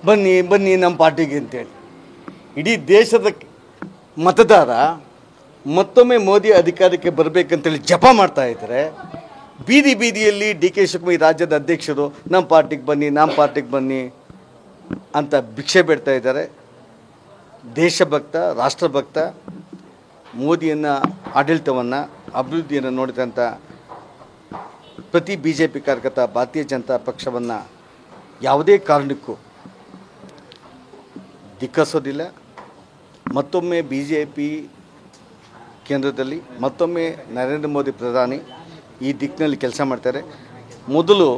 ಬನ್ನಿ ಬನ್ನಿ ನಮ್ಮ ಪಾರ್ಟಿಗೆ ಅಂತೇಳಿ ಇಡೀ ದೇಶದ ಮತದಾರ ಮತ್ತೊಮ್ಮೆ ಮೋದಿ ಅಧಿಕಾರಕ್ಕೆ ಬರಬೇಕಂತೇಳಿ ಜಪ ಮಾಡ್ತಾ ಇದ್ದಾರೆ. ಬೀದಿ ಬೀದಿಯಲ್ಲಿ ಡಿ ಕೆ ಶಿವಕುಮಾರ್ ರಾಜ್ಯದ ಅಧ್ಯಕ್ಷರು ನಮ್ಮ ಪಾರ್ಟಿಗೆ ಬನ್ನಿ ಅಂತ ಭಿಕ್ಷೆ ಬೇಡ್ತಾ ಇದ್ದಾರೆ. ದೇಶಭಕ್ತ ರಾಷ್ಟ್ರಭಕ್ತ ಮೋದಿಯನ್ನು ಆಡಳಿತವನ್ನು ಅಭಿವೃದ್ಧಿಯನ್ನು ನೋಡಿದಂಥ ಪ್ರತಿ ಬಿ ಜೆ ಪಿ ಕಾರ್ಯಕರ್ತ ಭಾರತೀಯ ಜನತಾ ಪಕ್ಷವನ್ನು ಯಾವುದೇ ಕಾರಣಕ್ಕೂ ಧಿಕ್ಕರಿಸೋದಿಲ್ಲ. ಮತ್ತೊಮ್ಮೆ ಬಿ ಜೆ ಪಿ ಕೇಂದ್ರದಲ್ಲಿ ಮತ್ತೊಮ್ಮೆ ನರೇಂದ್ರ ಮೋದಿ ಪ್ರಧಾನಿ ಈ ದಿಕ್ಕಿನಲ್ಲಿ ಕೆಲಸ ಮಾಡ್ತಾರೆ. ಮೊದಲು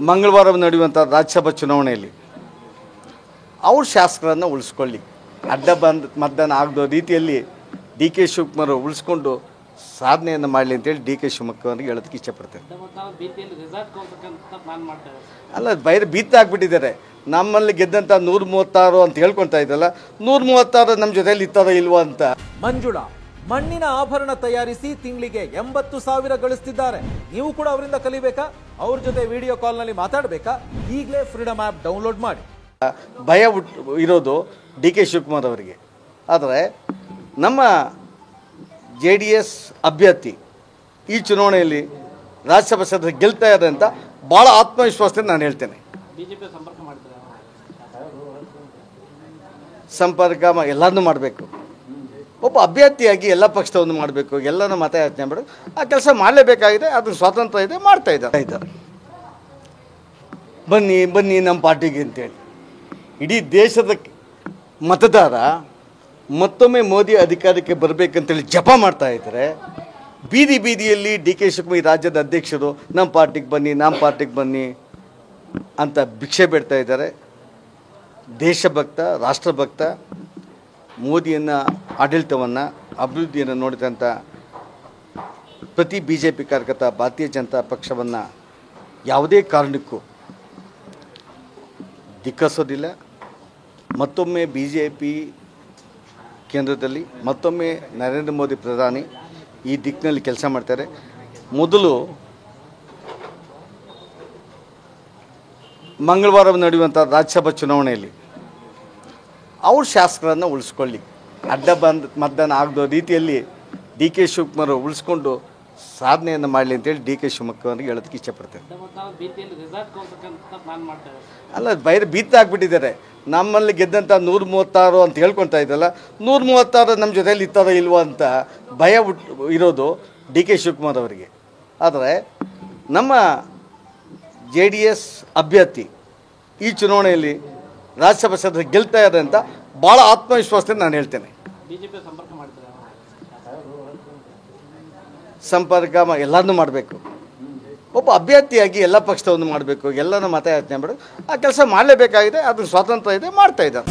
ಮಂಗಳವಾರ ನಡೆಯುವಂಥ ರಾಜ್ಯಸಭಾ ಚುನಾವಣೆಯಲ್ಲಿ ಅವ್ರ ಶಾಸಕರನ್ನು ಉಳಿಸ್ಕೊಳ್ಳಿ, ಅಡ್ಡ ಬಂದು ಮತದಾನ ಆಗದ ರೀತಿಯಲ್ಲಿ ಡಿ ಕೆ ಶಿವಕುಮಾರ್ ಉಳಿಸ್ಕೊಂಡು ಸಾಧನೆಯನ್ನು ಮಾಡಲಿ ಅಂತೇಳಿ ಡಿ ಕೆ ಶಿವಕುಮಾರ್ಗೆ ಹೇಳೋದಕ್ಕೆ ಇಷ್ಟಪಡ್ತೇನೆ. ಅಲ್ಲ, ಬೈರೆ ಭೀತ ಆಗಿಬಿಟ್ಟಿದ್ದಾರೆ. ನಮ್ಮಲ್ಲಿ ಗೆದ್ದಂಥ 136 ಅಂತ ಹೇಳ್ಕೊಳ್ತಾ ಇದ್ದಲ್ಲ, 136 ನಮ್ಮ ಜೊತೆಯಲ್ಲಿ ಇತ್ತಾರೋ ಇಲ್ವೋ ಅಂತ. ಮಂಜುಳಾ ಮಣ್ಣಿನ ಆಭರಣ ತಯಾರಿಸಿ ತಿಂಗಳಿಗೆ 80,000 ಗಳಿಸ್ತಿದ್ದಾರೆ. ನೀವು ಕೂಡ ಅವರಿಂದ ಕಲಿಬೇಕಾ? ಅವ್ರ ಜೊತೆ ವಿಡಿಯೋ ಕಾಲ್ನಲ್ಲಿ ಮಾತಾಡಬೇಕಾ? ಈಗಲೇ ಫ್ರೀಡಮ್ ಆ್ಯಪ್ ಡೌನ್ಲೋಡ್ ಮಾಡಿ. ಭಯ ಇರೋದು ಡಿ ಕೆ ಶಿವಕುಮಾರ್ ಅವರಿಗೆ. ಆದರೆ ನಮ್ಮ JDS ಅಭ್ಯರ್ಥಿ ಈ ಚುನಾವಣೆಯಲ್ಲಿ ರಾಜ್ಯಸಭಾ ಸದಸ್ಯರು ಗೆಲ್ತಾ ಇದ್ದಾರೆ ಅಂತ ಭಾಳ ಆತ್ಮವಿಶ್ವಾಸದಿಂದ ನಾನು ಹೇಳ್ತೇನೆ. ಸಂಪರ್ಕ ಎಲ್ಲನೂ ಮಾಡಬೇಕು. ಒಬ್ಬ ಅಭ್ಯರ್ಥಿಯಾಗಿ ಎಲ್ಲ ಪಕ್ಷದವನ್ನು ಮಾಡಬೇಕು, ಎಲ್ಲನೂ ಮತಯಾಚನೆ ಮಾಡಬೇಕು. ಆ ಕೆಲಸ ಮಾಡಲೇಬೇಕಾಗಿದೆ. ಅದನ್ನು ಸ್ವಾತಂತ್ರ್ಯ ಇದೆ, ಮಾಡ್ತಾ ಇದ್ದಾರೆ. ಬನ್ನಿ ಬನ್ನಿ ನಮ್ಮ ಪಾರ್ಟಿಗೆ ಅಂತೇಳಿ ಇಡೀ ದೇಶದ ಮತದಾರ ಮತ್ತೊಮ್ಮೆ ಮೋದಿ ಅಧಿಕಾರಕ್ಕೆ ಬರಬೇಕಂತೇಳಿ ಜಪ ಮಾಡ್ತಾ ಇದ್ದಾರೆ. ಬೀದಿ ಬೀದಿಯಲ್ಲಿ ಡಿ ಕೆ ಶಿವಕುಮಾರ್ ರಾಜ್ಯದ ಅಧ್ಯಕ್ಷರು ನಮ್ಮ ಪಾರ್ಟಿಗೆ ಬನ್ನಿ ಅಂತ ಭಿಕ್ಷೆ ಬೇಡ್ತಾ ಇದ್ದಾರೆ. ದೇಶಭಕ್ತ ರಾಷ್ಟ್ರಭಕ್ತ ಮೋದಿಯನ್ನು ಆಡಳಿತವನ್ನು ಅಭಿವೃದ್ಧಿಯನ್ನು ನೋಡಿದಂಥ ಪ್ರತಿ ಬಿ ಜೆ ಪಿ ಕಾರ್ಯಕರ್ತ ಭಾರತೀಯ ಜನತಾ ಪಕ್ಷವನ್ನು ಯಾವುದೇ ಕಾರಣಕ್ಕೂ ಧಿಕ್ಕರಿಸೋದಿಲ್ಲ. ಮತ್ತೊಮ್ಮೆ ಬಿ ಜೆ ಪಿ ಕೇಂದ್ರದಲ್ಲಿ ಮತ್ತೊಮ್ಮೆ ನರೇಂದ್ರ ಮೋದಿ ಪ್ರಧಾನಿ ಈ ದಿಕ್ಕಿನಲ್ಲಿ ಕೆಲಸ ಮಾಡ್ತಾರೆ. ಮೊದಲು ಮಂಗಳವಾರ ನಡೆಯುವಂಥ ರಾಜ್ಯಸಭಾ ಚುನಾವಣೆಯಲ್ಲಿ ಅವ್ರ ಶಾಸಕರನ್ನು ಉಳಿಸ್ಕೊಳ್ಳಿ, ಅಡ್ಡ ಬಂದು ಮತದಾನ ಆಗದ ರೀತಿಯಲ್ಲಿ ಡಿ ಕೆ ಶಿವಕುಮಾರ್ ಉಳಿಸ್ಕೊಂಡು ಸಾಧನೆಯನ್ನು ಮಾಡಲಿ ಅಂತೇಳಿ ಡಿ ಕೆ ಶಿವಕುಮಾರ್ಗೆ ಹೇಳೋದಕ್ಕೆ ಇಷ್ಟಪಡ್ತೇನೆ. ಅಲ್ಲ, ಬೈರೆ ಭೀತ ಆಗಿಬಿಟ್ಟಿದ್ದಾರೆ. ನಮ್ಮಲ್ಲಿ ಗೆದ್ದಂಥ 136 ಅಂತ ಹೇಳ್ಕೊಳ್ತಾ ಇದ್ದಲ್ಲ, 136 ನಮ್ಮ ಜೊತೆಯಲ್ಲಿ ಇತ್ತಾರೋ ಇಲ್ವೋ ಅಂತ ಭಯ ಇರೋದು ಡಿ ಕೆ ಶಿವಕುಮಾರ್ ಅವರಿಗೆ. ಆದರೆ ನಮ್ಮ JDS ಅಭ್ಯರ್ಥಿ ಈ ಚುನಾವಣೆಯಲ್ಲಿ ರಾಜ್ಯಸಭಾ ಸದಸ್ಯರು ಗೆಲ್ತಾ ಇದ್ದಾರೆ ಅಂತ ಭಾಳ ಆತ್ಮವಿಶ್ವಾಸದಿಂದ ನಾನು ಹೇಳ್ತೇನೆ. ಸಂಪರ್ಕ ಎಲ್ಲನೂ ಮಾಡಬೇಕು. ಒಬ್ಬ ಅಭ್ಯರ್ಥಿಯಾಗಿ ಎಲ್ಲ ಪಕ್ಷದವನ್ನು ಮಾಡಬೇಕು, ಎಲ್ಲನೂ ಮತಯಾಚನೆ ಮಾಡಬೇಕು. ಆ ಕೆಲಸ ಮಾಡಲೇಬೇಕಾಗಿದೆ. ಅದನ್ನು ಸ್ವಾತಂತ್ರ್ಯ ಇದೆ, ಮಾಡ್ತಾ ಇದ್ದಾರೆ.